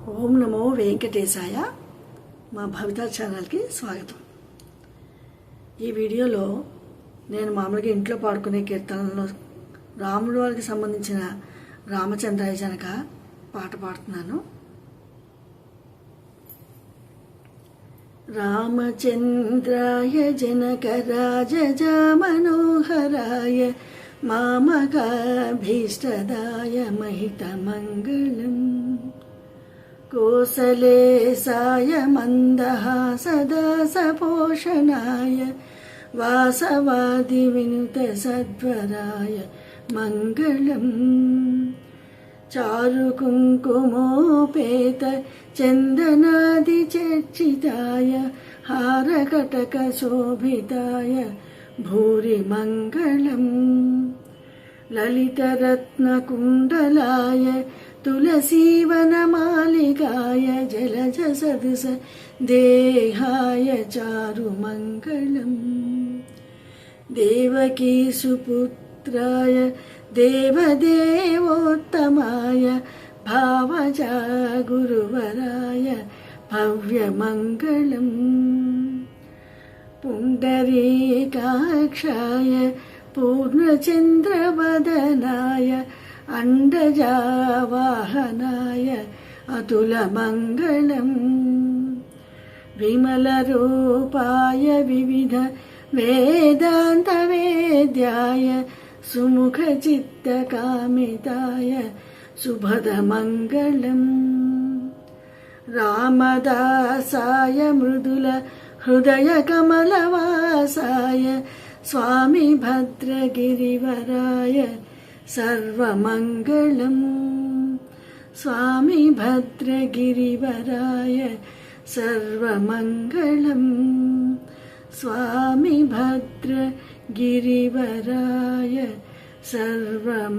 ఓం నమో వెంకటేశాయ. మా భవిత ఛానల్కి స్వాగతం. ఈ వీడియోలో నేను మామూలుగా ఇంట్లో పాడుకునే కీర్తనలో రాముడి వారికి సంబంధించిన రామచంద్రాయ జనక పాట పాడుతున్నాను. రామచంద్రాయ జనక రాజజా మనోహరాయ మామకాభీష్టదాయ మహితమంగళం కోసలేశాయ మందహాసదాసపోషణాయ వాసవాది వినుత సద్వరాయ మంగళం చారు కుంకుమోపేత చందనాది చర్చితాయ హారకటక శోభితాయ భూరి మంగళం లలితరత్నకుండలాయ తులసీవనమాలికాయ జలజ సదృశ దేహాయ చారు మంగళం దేవకీ సుపుత్రాయ దేవదేవోత్తమాయ భావజా గురువరాయ భవ్యమంగళం పుండరీకాక్షాయ పూర్ణచంద్రవదనాయ అండజావాహనాయ అతులమంగళం విమలరూపాయ వివిధ వేదాంతవేద్యాయ సుముఖచిత్తకామితాయ శుభదమంగళం రామదాసాయ మృదుల హృదయ కమలవాసాయ స్వామి భద్రగిరివరాయ సర్వమంగళం స్వామి భద్రగిరివరాయ సర్వమంగళం స్వామి భద్రగిరివరాయ సర్వమంగళం.